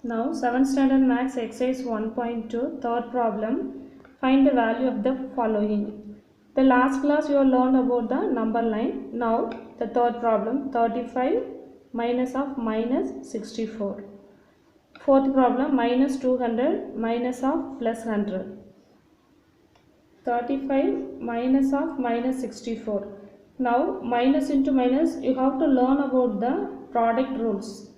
Now 7th standard maths exercise 1.2 third problem. Find the value of the following. The last class you have learned about the number line. Now the third problem, 35 minus of minus 64. Fourth problem, minus 200 minus of plus 100. 35 minus of minus 64. Now minus into minus, you have to learn about the product rules.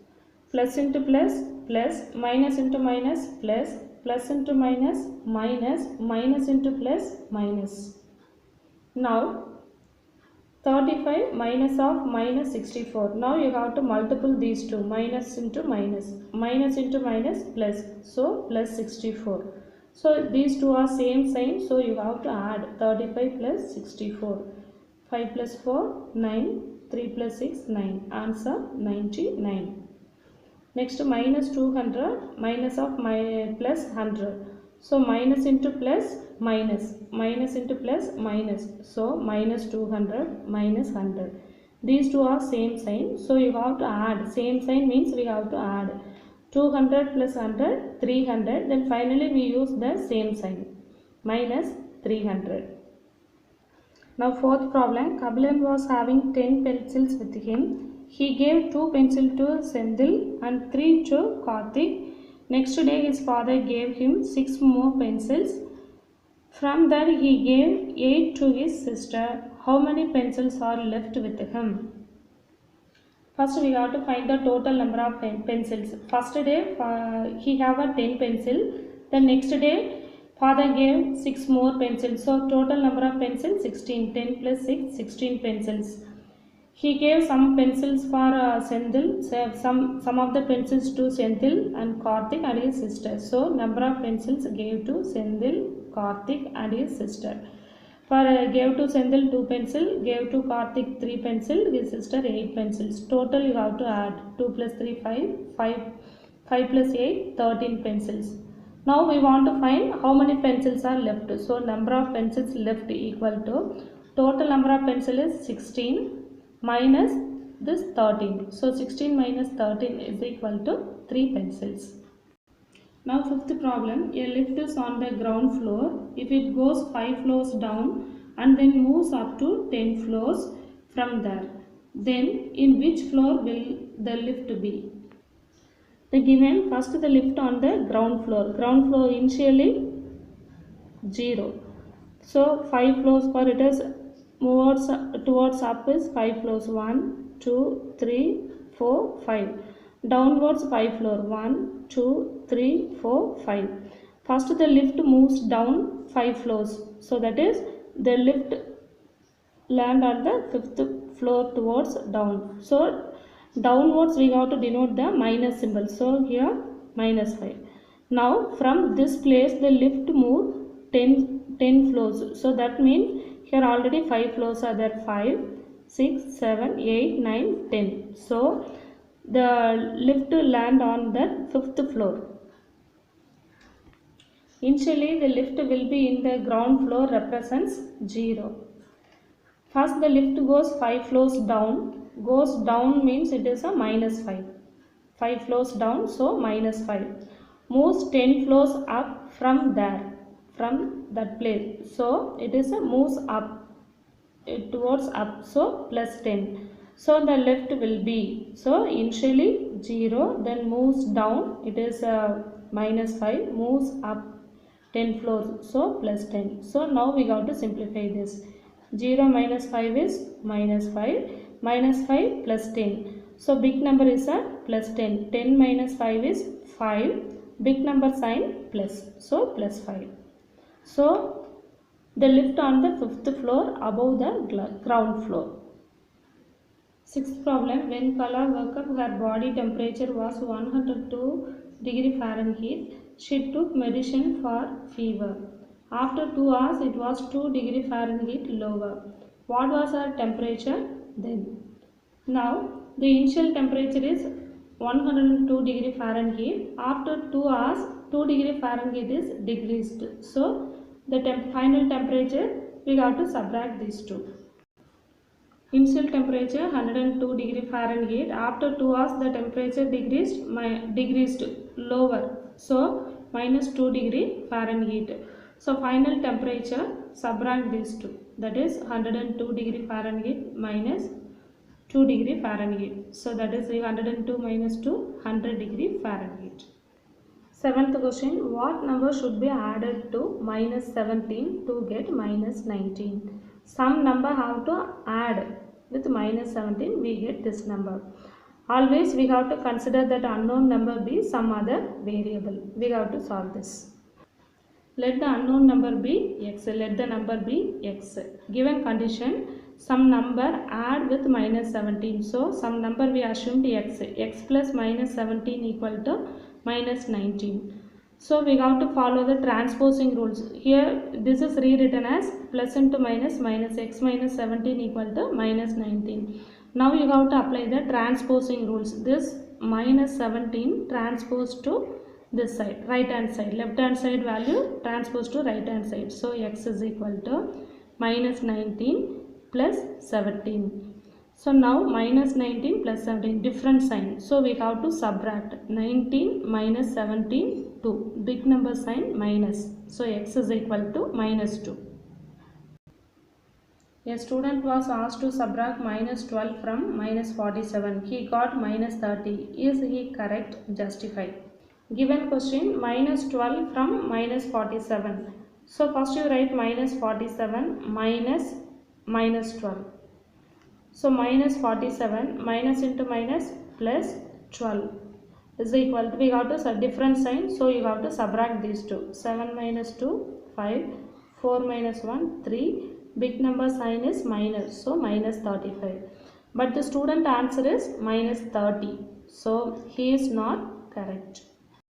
Plus into plus, plus, minus into minus, plus, plus into minus, minus, minus into plus, minus. Now 35 minus of minus 64. Now you have to multiple these two, minus into minus, minus into minus, plus, so plus 64. So these two are same sign, so you have to add 35 plus 64. 5 plus 4, 9, 3 plus 6, 9. Answer 99. Next minus 200 minus of plus 100. So minus into plus, minus, minus into plus, minus. So minus 200 minus 100. These two are same sign, so you have to add. Same sign means we have to add 200 plus 100, 300. Then finally we use the same sign, minus 300. Now fourth problem, Kabilan was having 10 pencils with him. He gave 2 pencils to Sendil and 3 to Karthik. Next day his father gave him 6 more pencils. From that he gave 8 to his sister. How many pencils are left with him? First we have to find the total number of pencils. First day he have a 10 pencil. The next day father gave 6 more pencils. So total number of pencils 16. 10 plus 6, 16 pencils. He gave some pencils for Sendil, some of the pencils to Sendil and Karthik and his sister. So number of pencils gave to Sendil, Karthik and his sister. Gave to Sendil 2 pencils, gave to Karthik 3 pencils, his sister 8 pencils. Total you have to add 2 plus 3, 5 plus 8, 13 pencils. Now we want to find how many pencils are left. So number of pencils left equal to total number of pencils is 16 minus this 13. So 16 minus 13 is equal to 3 pencils. Now fifth problem, a lift is on the ground floor. If it goes 5 floors down and then moves up to 10 floors from there, then in which floor will the lift be? The given, first the lift on the ground floor. Ground floor initially 0. So 5 floors for it is towards up is 5 floors, 1, 2, 3, 4, 5. Downwards 5 floor, 1, 2, 3, 4, 5. First the lift moves down 5 floors. So that is the lift land on the 5th floor towards down. So downwards we have to denote the minus symbol. So here minus 5. Now from this place the lift move 10 floors. So that means here already 5 floors are there, 5, 6, 7, 8, 9, 10. So the lift land on the 5th floor. Initially the lift will be in the ground floor represents 0. First the lift goes 5 floors down. Goes down means it is a minus 5. 5 floors down, so minus 5. Moves 10 floors up from there, from that place. So it is a moves up, towards up, so plus 10. So the left will be, so initially 0, then moves down, it is minus 5, moves up 10 floors, so plus 10. So now we got to simplify this. 0 minus 5 is minus 5, minus 5 plus 10. So big number is a plus 10. 10 minus 5 is 5, big number sign plus, so plus 5. So the lift on the 5th floor above the ground floor. Sixth problem, when Kala woke up, her body temperature was 102 degree Fahrenheit. She took medicine for fever. After 2 hours, it was 2 degree Fahrenheit lower. What was her temperature then? Now, the initial temperature is 102 degree Fahrenheit. After 2 hours, 2 degree Fahrenheit is decreased. So the final temperature we have to subtract these two. Initial temperature 102 degree Fahrenheit. After 2 hours the temperature decreased lower. So minus 2 degree Fahrenheit. So final temperature, subtract these two. That is 102 degree Fahrenheit minus 2 degree Fahrenheit. So that is 102 minus 2, 100 degree Fahrenheit. Seventh question, what number should be added to minus 17 to get minus 19? Some number have to add with minus 17, we get this number. Always we have to consider that unknown number be some other variable. We have to solve this. Let the unknown number be x. Let the number be x. Given condition, some number add with minus 17. So some number we assumed x. X plus minus 17 equal to minus 19. So we have to follow the transposing rules. Here this is rewritten as plus into minus, minus x minus 17 equal to minus 19. Now you have to apply the transposing rules. This minus 17 transposed to this side, right hand side, left hand side value transposed to right hand side. So x is equal to minus 19 plus 17. So now minus 19 plus 17, different sign. So we have to subtract 19 minus 17, 2. Big number sign minus. So x is equal to minus 2. A student was asked to subtract minus 12 from minus 47. He got minus 30. Is he correct? Justify. Given question, minus 12 from minus 47. So first you write minus 47 minus minus 12. So minus 47 minus into minus plus 12 is equal to, we have to different sign, so you have to subtract these two. 7 minus 2, 5, 4 minus 1, 3. Big number sign is minus, so minus 35. But the student answer is minus 30. So he is not correct.